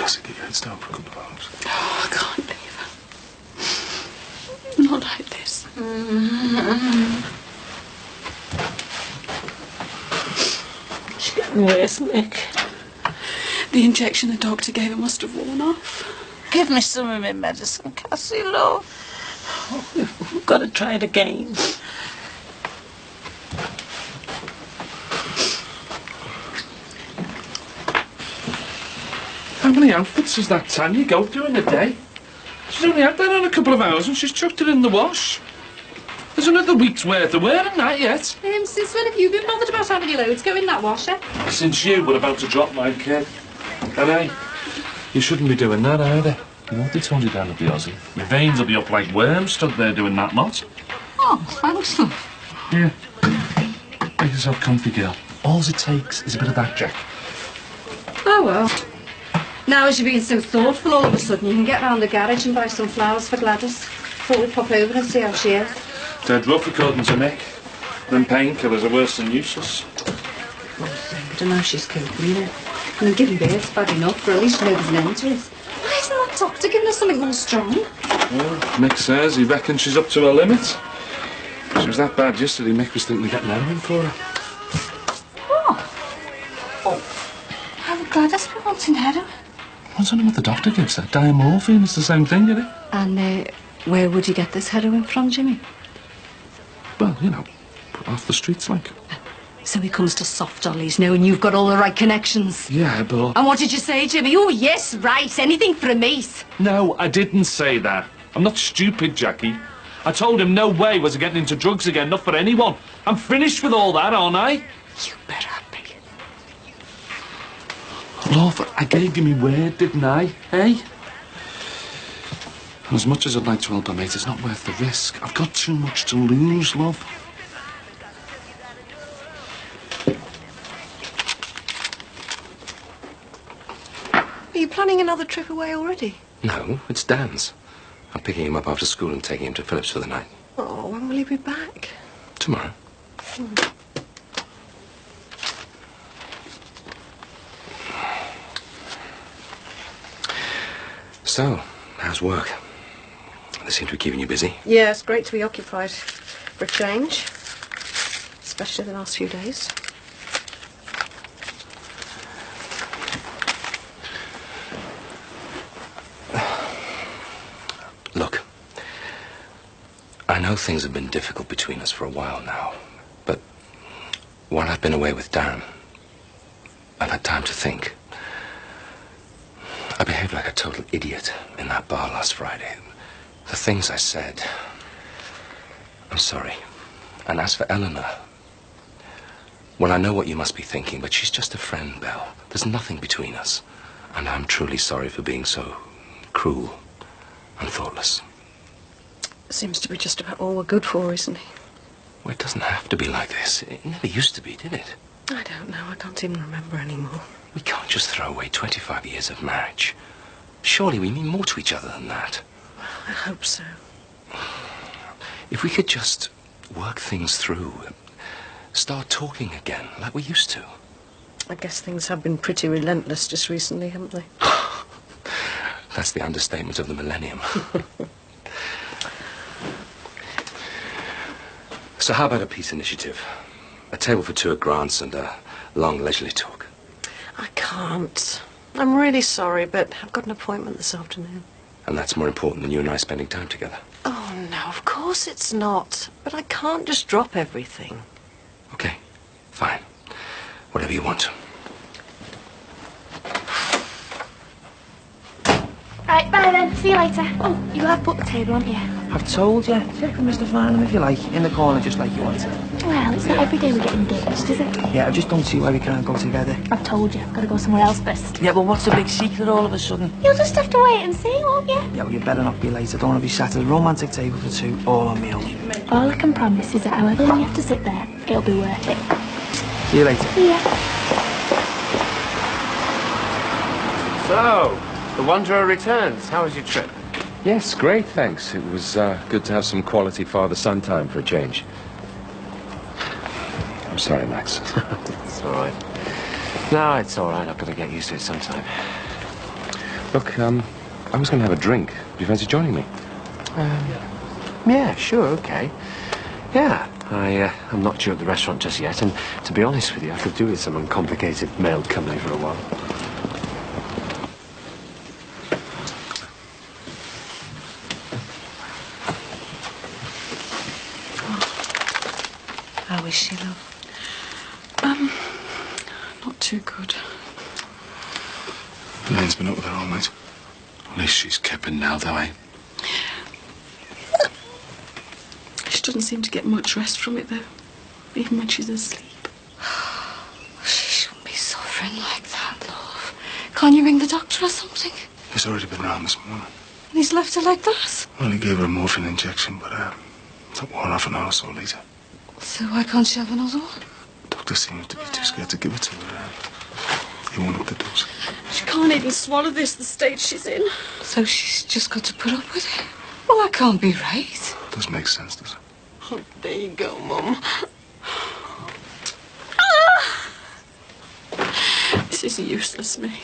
Lassie, get your heads down for a couple of hours. Oh, I can't leave her. Not like this. She's getting worse, Nick. The injection the doctor gave her must have worn off. Give me some of my medicine, Cassie, love. Oh, we've got to try it again. How many outfits does that Tanya go through in a day? She's only had that on a couple of hours and she's chucked it in the wash. There's another week's worth of wearing that yet. Since when have you been bothered about having your loads go in that washer? Since you were about to drop my kid. And hey, you shouldn't be doing that either. You know what they told you down at the Aussie? Your veins will be up like worms stood there doing that lot. Oh, thanks, love. Yeah. Make yourself comfy, girl. All it takes is a bit of that, Jack. Oh, well. Now as you're being so thoughtful all of a sudden, you can get round the garage and buy some flowers for Gladys. Thought we'd pop over and see how she is. Dead rough, according to Nick. Them painkillers are worse than useless. I don't know if she's coping, you know. I mean, giving birth's bad enough, but at least you know there's an end to it. Why isn't that doctor giving her something more strong? Well, Mick says he reckons she's up to her limit. She was that bad yesterday, Mick was thinking of getting heroin for her. What? Oh. How would Gladys be wanting heroin? I don't know what the doctor gives her. Diamorphine, it's the same thing, you know. And where would you get this heroin from, Jimmy? Well, you know, off the streets, like. So he comes to soft dollies, knowing you've got all the right connections. Yeah, but... And what did you say, Jimmy? Oh, yes, right. Anything for a mate. No, I didn't say that. I'm not stupid, Jackie. I told him no way was I getting into drugs again, not for anyone. I'm finished with all that, aren't I? You better be. Love, I gave you my word, didn't I? Hey? As much as I'd like to help her, mate, it's not worth the risk. I've got too much to lose, love. Are you planning another trip away already? No, it's Dan's. I'm picking him up after school and taking him to Phillips for the night. Oh, when will he be back? Tomorrow. So, how's work? They seem to be keeping you busy. Yeah, it's great to be occupied for a change. Especially the last few days. Look, I know things have been difficult between us for a while now, but while I've been away with Dan, I've had time to think. I behaved like a total idiot in that bar last Friday. The things I said, I'm sorry. And as for Eleanor, well, I know what you must be thinking, but she's just a friend, Belle. There's nothing between us. And I'm truly sorry for being so cruel and thoughtless. Seems to be just about all we're good for, isn't he? Well, it doesn't have to be like this. It never used to be, did it? I don't know. I can't even remember anymore. We can't just throw away 25 years of marriage. Surely we mean more to each other than that. Well, I hope so. If we could just work things through, start talking again like we used to. I guess things have been pretty relentless just recently, haven't they? That's the understatement of the millennium. So how about a peace initiative? A table for two at Grant's and a long leisurely talk. I can't. I'm really sorry, but I've got an appointment this afternoon. And that's more important than you and I spending time together. Oh, no, of course it's not. But I can't just drop everything. Okay, fine. Whatever you want. Right, bye then. See you later. Oh, you have put the table, haven't you? I've told you. Check with Mr. Farnham if you like, in the corner just like you wanted. Well, it's not every day we get engaged, is it? Yeah, I just don't see why we can't go together. I've told you. I've got to go somewhere else first. Yeah, but what's the big secret all of a sudden? You'll just have to wait and see, won't you? Yeah, well, you better not be late. I don't want to be sat at a romantic table for two, all on me own. All I can promise is that however long you have to sit there, it'll be worth it. See you later. See ya. So, the Wanderer returns. How was your trip? Yes, great, thanks. It was good to have some quality father-son time for a change. I'm sorry, Max. It's all right. No, it's all right. I've got to get used to it sometime. Look, I was going to have a drink. Do you fancy joining me? Yeah, sure, okay. Yeah, I'm not due at the restaurant just yet, and to be honest with you, I could do with some uncomplicated male company for a while. How is she, love? Not too good. Elaine's been up with her all night. At least she's keeping now, though, eh? She doesn't seem to get much rest from it, though, even when she's asleep. She shouldn't be suffering like that, love. Can't you ring the doctor or something? He's already been round this morning. And he's left her like that? Well, he gave her a morphine injection, but that wore off an hour or so later. So why can't she have another one? Doctor seems to be too scared to give it to her. He won't up the dose. She can't even swallow this, the state she's in. So she's just got to put up with it? Well, that can't be right. Doesn't make sense, does it? Oh, there you go, Mum. This is useless, me.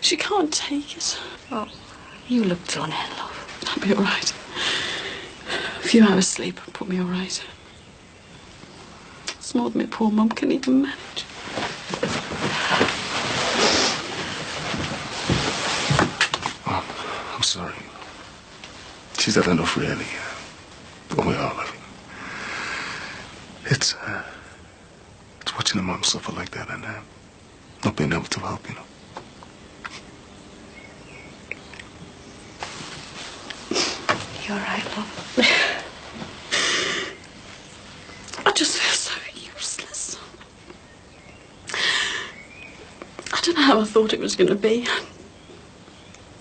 She can't take it. Oh, you look done in, love. I'll be all right. A few hours sleep will put me all right. It's more than my poor mum can even manage. Well, I'm sorry. She's had enough, really. But we all love you. It's watching a mum suffer like that and not being able to help, you know. You're right, love. I just feel so useless. I don't know how I thought it was going to be.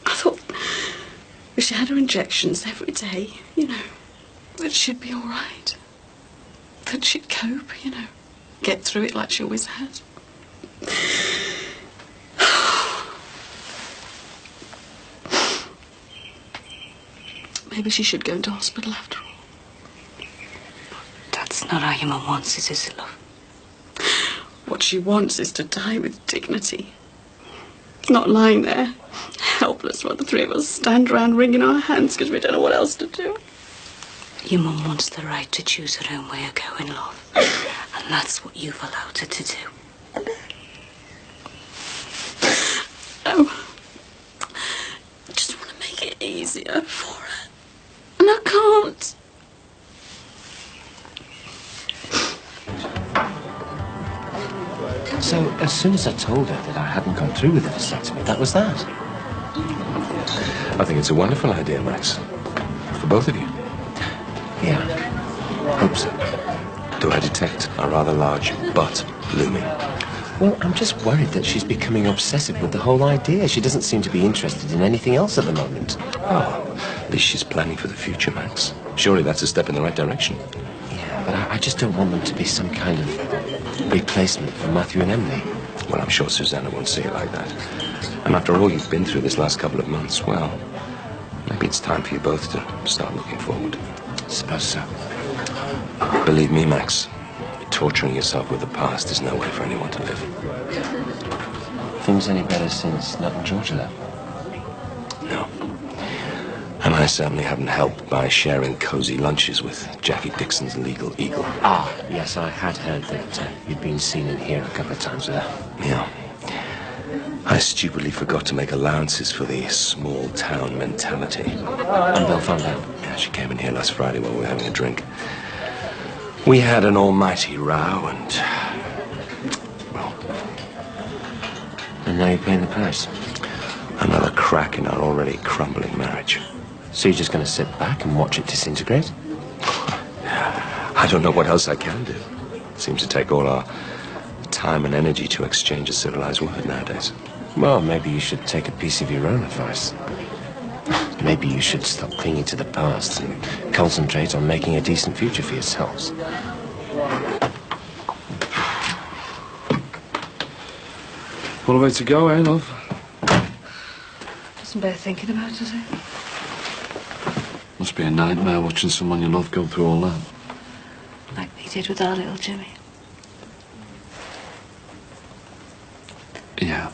I thought if she had her injections every day, you know, that she'd be all right. That she'd cope, you know, get through it like she always had. Maybe she should go into hospital after all. That's not how your mum wants it, is it, love? What she wants is to die with dignity. Not lying there, helpless while the three of us stand around wringing our hands because we don't know what else to do. Your mum wants the right to choose her own way of going, love. And that's what you've allowed her to do. Oh, I just want to make it easier for her. And I can't. So, as soon as I told her that I hadn't gone through with the vasectomy, that was that. I think it's a wonderful idea, Max. For both of you. Yeah, hope so. Do I detect a rather large butt looming? Well, I'm just worried that she's becoming obsessive with the whole idea. She doesn't seem to be interested in anything else at the moment. Oh, at least she's planning for the future, Max. Surely that's a step in the right direction. Yeah, but I just don't want them to be some kind of replacement for Matthew and Emily. Well, I'm sure Susanna won't see it like that. And after all you've been through this last couple of months, well, maybe it's time for you both to start looking forward. I suppose so. Believe me, Max, torturing yourself with the past is no way for anyone to live. Things any better since Nut and Georgia left? No. And I certainly haven't helped by sharing cozy lunches with Jackie Dixon's legal eagle. Ah, yes, I had heard that you'd been seen in here a couple of times with her. Yeah. I stupidly forgot to make allowances for the small town mentality. And Bill found out? Yeah, she came in here last Friday while we were having a drink. We had an almighty row and... well... And now you're paying the price? Another crack in our already crumbling marriage. So you're just going to sit back and watch it disintegrate? I don't know what else I can do. It seems to take all our time and energy to exchange a civilized word nowadays. Well, maybe you should take a piece of your own advice. Maybe you should stop clinging to the past and concentrate on making a decent future for yourselves. What a way to go, eh, love? Doesn't bear thinking about, does it? Must be a nightmare watching someone you love go through all that. Like we did with our little Jimmy. Yeah.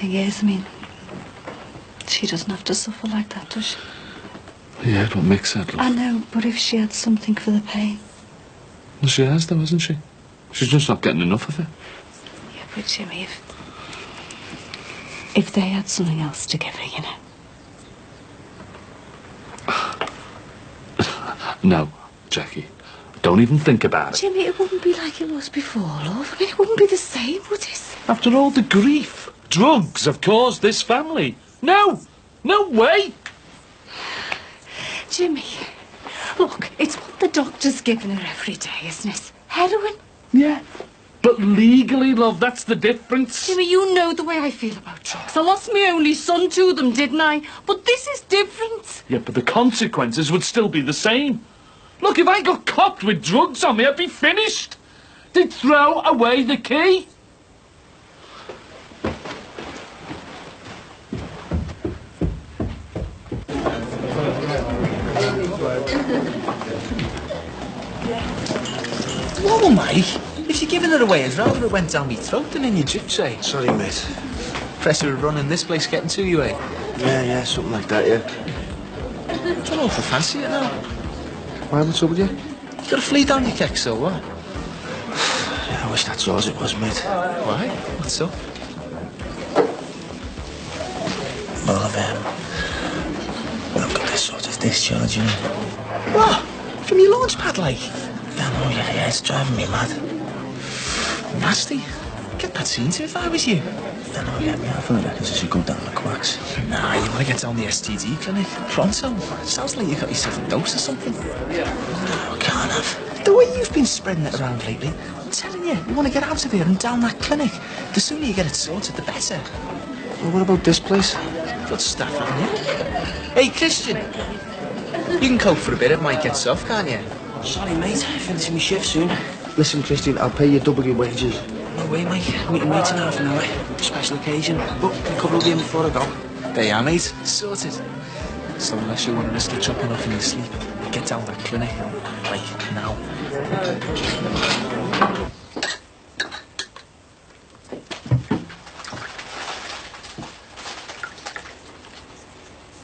thing is, I mean, she doesn't have to suffer like that, does she? Yeah, but Mick said, I know, but if she had something for the pain. Well, she has, though, hasn't she? She's just not getting enough of it. Yeah, but Jimmy, if they had something else to give her, you know. No, Jackie. Don't even think about it. Jimmy, it wouldn't be like it was before, love. I mean, it wouldn't be the same, would it? After all the grief drugs have caused this family. No! No way! Jimmy, look, it's what the doctor's giving her every day, isn't it? Heroin. Yeah. But legally, love, that's the difference. Jimmy, you know the way I feel about drugs. I lost my only son to them, didn't I? But this is different. Yeah, but the consequences would still be the same. Look, if I got copped with drugs on me, I'd be finished. They'd throw away the key. Whoa, mate. If you're giving it away, I'd rather it went down me throat than in your drip tray. Sorry, mate. Pressure of running this place getting to you, eh? Yeah, something like that, yeah. I don't know if I fancy it now. Why, what's up with you? You got to flee down your keg, so what? Yeah, I wish that's all it was, mate. Why? What's up? Well, I've got this sort of discharge, you know. What? From your launch pad, like? Yeah, no, yeah, it's driving me mad. Nasty. Get that seen to if I was you. Yeah, no, yeah, I feel like I should go down the quacks. Nah, you want to get down the STD clinic pronto. Sounds like you got yourself a dose or something. No, I can't have. The way you've been spreading it around lately, I'm telling you, you want to get out of here and down that clinic. The sooner you get it sorted, the better. Well, what about this place? Good stuff, haven't you? Hey, Christian. You can cope for a bit, it might get soft, can't you? Sorry, mate. Finishing my shift soon. Listen, Christian, I'll pay you double your wages. No way, mate. Meeting mates in half an hour. Special occasion. But a couple of games before I go. There you are, mate. Sorted. So unless you want to risk it chopping off in your sleep, get down that clinic. Like, now.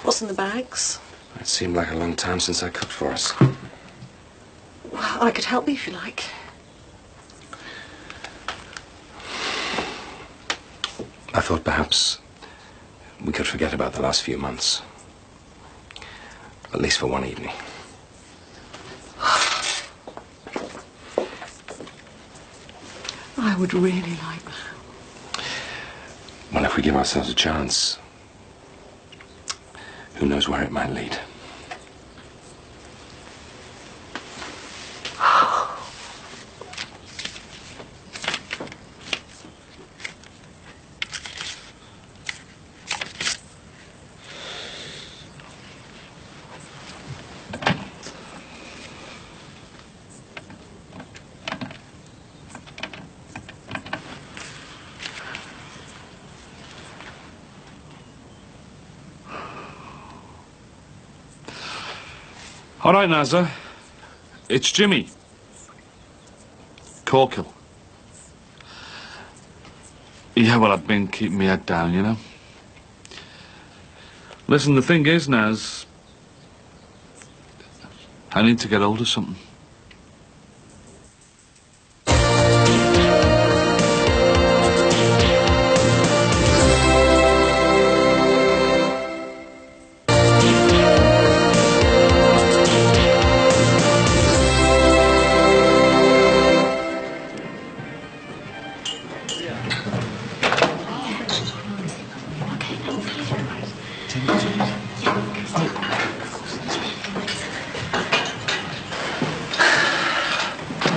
What's in the bags? It seemed like a long time since I cooked for us. Well, I could help you if you like. I thought perhaps we could forget about the last few months. At least for one evening. I would really like that. Well, if we give ourselves a chance, who knows where it might lead. All right, Nazza. It's Jimmy. Corkill. Yeah, well, I've been keeping my head down, you know. Listen, the thing is, Naz, I need to get hold of something.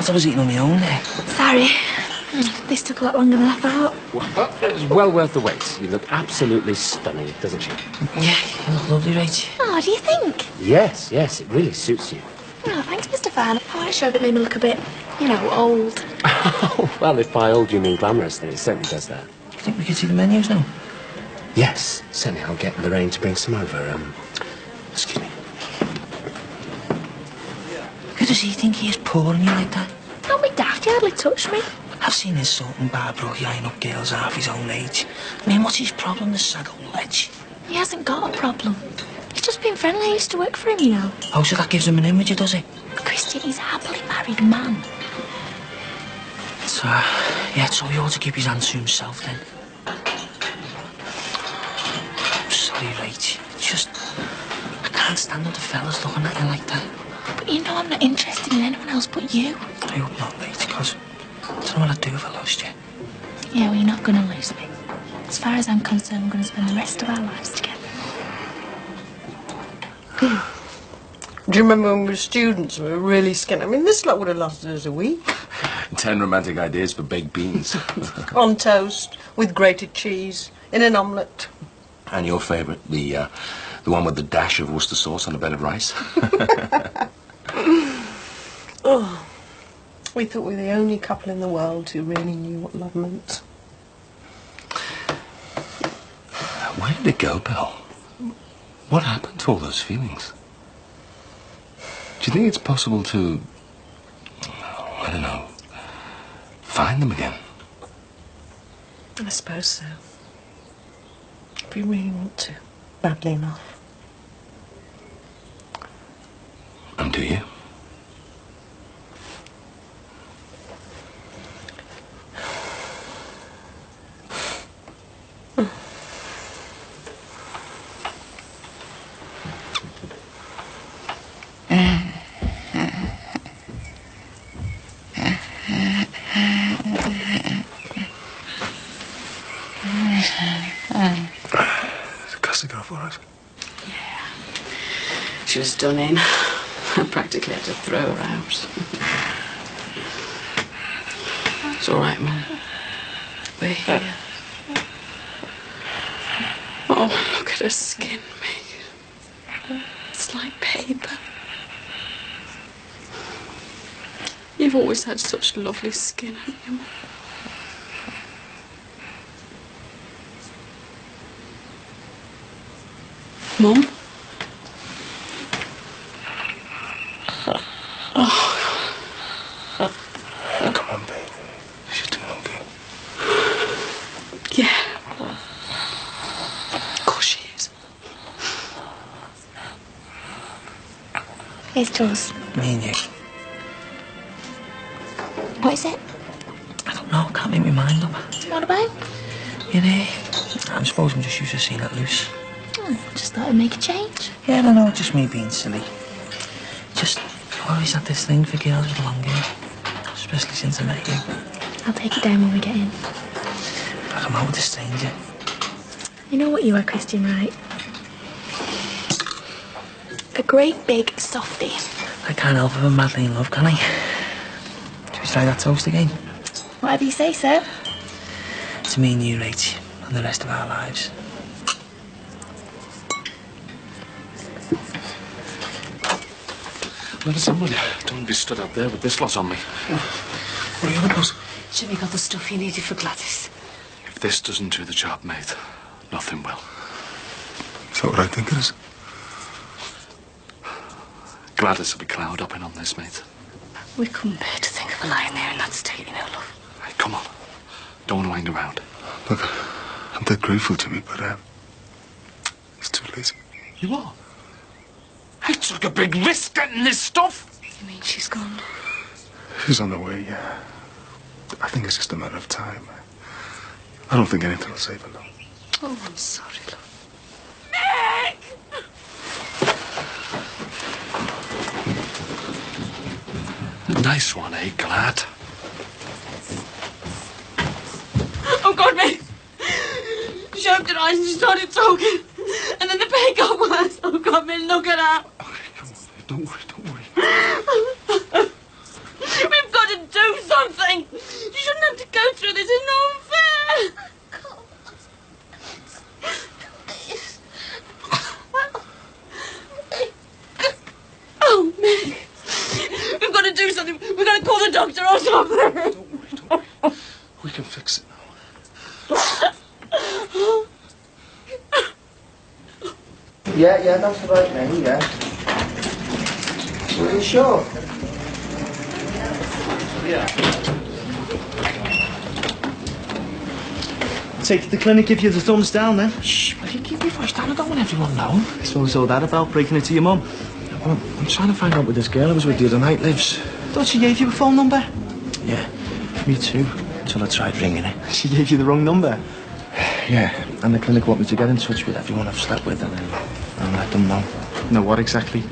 I was eating on my own there. Sorry. This took a lot longer than I thought. Well, it was well worth the wait. You look absolutely stunning, doesn't she? Yeah, you look lovely, Rach. Oh, do you think? Yes, it really suits you. Oh, thanks, Mr. Farn. Oh, I sure it made me look a bit, you know, old. Well, if by old you mean glamorous, then it certainly does that. You think we could see the menus now? Yes, certainly. I'll get Lorraine to bring some over. Excuse me. Who does he think he is pouring you like that? Don't be daft, you hardly touched me. I've seen his sort in Barbara eyeing up girls half his own age. I mean, what's his problem, this sad old ledge? He hasn't got a problem. He's just been friendly. I used to work for him, you know. Oh, so that gives him an image, does it? Christian, he's a happily married man. So, yeah, so he ought to keep his hands to himself, then. I'm sorry, Rach. Just, I can't stand other fellas looking at you like that. But you know I'm not interested in anyone else but you. I hope not, Rach, because I don't know what I'd do if I lost you. Yeah, well, you're not going to lose me. As far as I'm concerned, we're going to spend the rest of our lives together. Do you remember when we were students? We were really skinny. I mean, this lot would have lasted us a week. 10 romantic ideas for baked beans. On toast, with grated cheese, in an omelette. And your favourite, the one with the dash of Worcester sauce on a bed of rice? Oh, we thought we were the only couple in the world who really knew what love meant. Where did it go, Bill? What happened to all those feelings? Do you think it's possible to, I don't know, find them again? I suppose so. If you really want to, badly enough. And do you? She was done in. I practically had to throw her out. It's all right, Mum. We're here. Oh, look at her skin, Meg. It's like paper. You've always had such lovely skin, haven't you, Mum? Mum? Come on, baby. She's doing okay. Yeah. Of course she is. Here's Jules. Me and you. What is it? I don't know, can't make my mind up. What about? You know, I suppose I'm just used to seeing it loose. Oh, just thought I'd make a change. Yeah, no, just me being silly. Just always had this thing for girls with long hair. Especially since I met you. I'll take it down when we get in. Like I'm out with a stranger. You know what you are, Christian, right? A great big softie. I can't help if I'm madly in love, can I? Should we try that toast again? Whatever you say, sir. To me and you, Rach, and the rest of our lives. Listen, will you? Don't be stood out there with this lot on me. What are you on about? Jimmy got the stuff he needed for Gladys. If this doesn't do the job, mate, nothing will. Is that what I think it is? Gladys will be cloud upping on this, mate. We couldn't bear to think of her lying there in that state, you know, love. Hey, come on. Don't want to hang around. Look, I'm dead grateful, Jimmy, but it's too late. You are? I took a big risk getting this stuff. You mean she's gone? She's on the way, yeah. I think it's just a matter of time. I don't think anything will save her, though. Oh, I'm sorry, love. Nice one, eh, Glad? Oh, God, Meg! She opened her eyes and she started talking. And then the pain got worse. Oh, God, Meg, look at her. Okay, come on, babe. Don't worry, don't worry. We've got to do something. You shouldn't have to go through this. It's not fair. Oh, Meg. We've got to do something. We've got to call the doctor or something. Don't worry. We can fix it now. Yeah, that's the right name, yeah. Are you sure? Yeah. Take you to the clinic, give you the thumbs down then. Shh, will you keep your voice down? I don't want everyone knowing. So what's all that about, breaking it to your mum? Well, I'm trying to find out where this girl I was with the other night lives. Thought she gave you a phone number? Yeah, me too. Until I tried ringing her. She gave you the wrong number? Yeah, and the clinic want me to get in touch with everyone I've slept with and let them know. No, what exactly?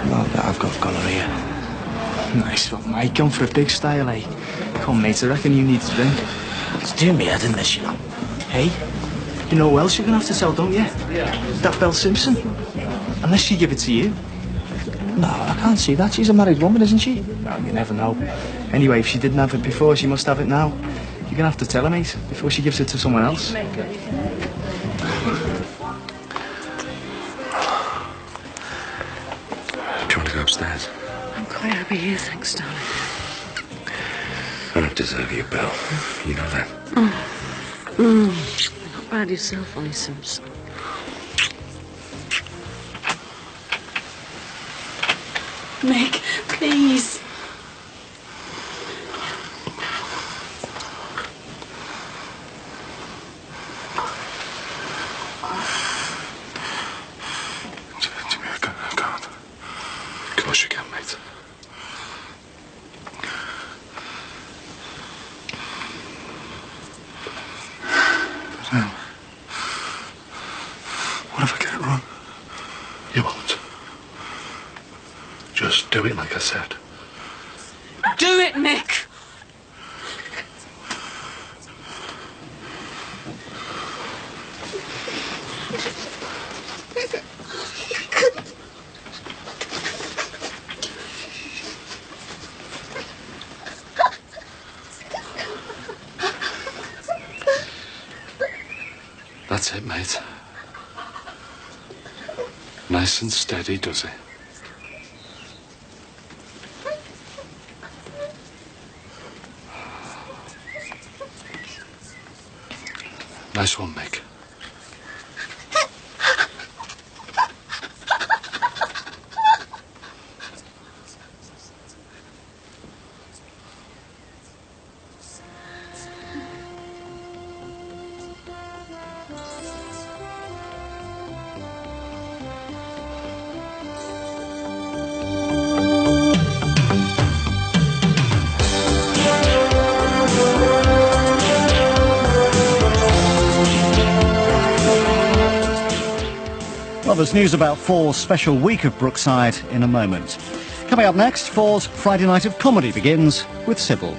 Well, that I've got gonorrhea. Nice one, mate. Going for a big style, eh? Come, mate, I reckon you need to drink. It's doing me head in this, you know. Hey, you know who else you're going to have to tell, don't you? Yeah. That Belle Simpson. Unless she give it to you. No, I can't see that. She's a married woman, isn't she? Well, you never know. Anyway, if she didn't have it before, she must have it now. You're going to have to tell her, mate, before she gives it to someone else. Do you want to go upstairs? I'm quite happy here, thanks, darling. I don't deserve you, Belle. You know that. You're not bad yourself, Ollie Simpson. Mick, please. Jimmy, I can't. Of course you can, mate. But now, what if I get it wrong? You won't. Just do it like I said. Do it, Mick! That's it, mate. Nice and steady, does it? Nice one, Mick. Well, there's news about Fall's special week of Brookside in a moment. Coming up next, Fall's Friday Night of Comedy begins with Sybil.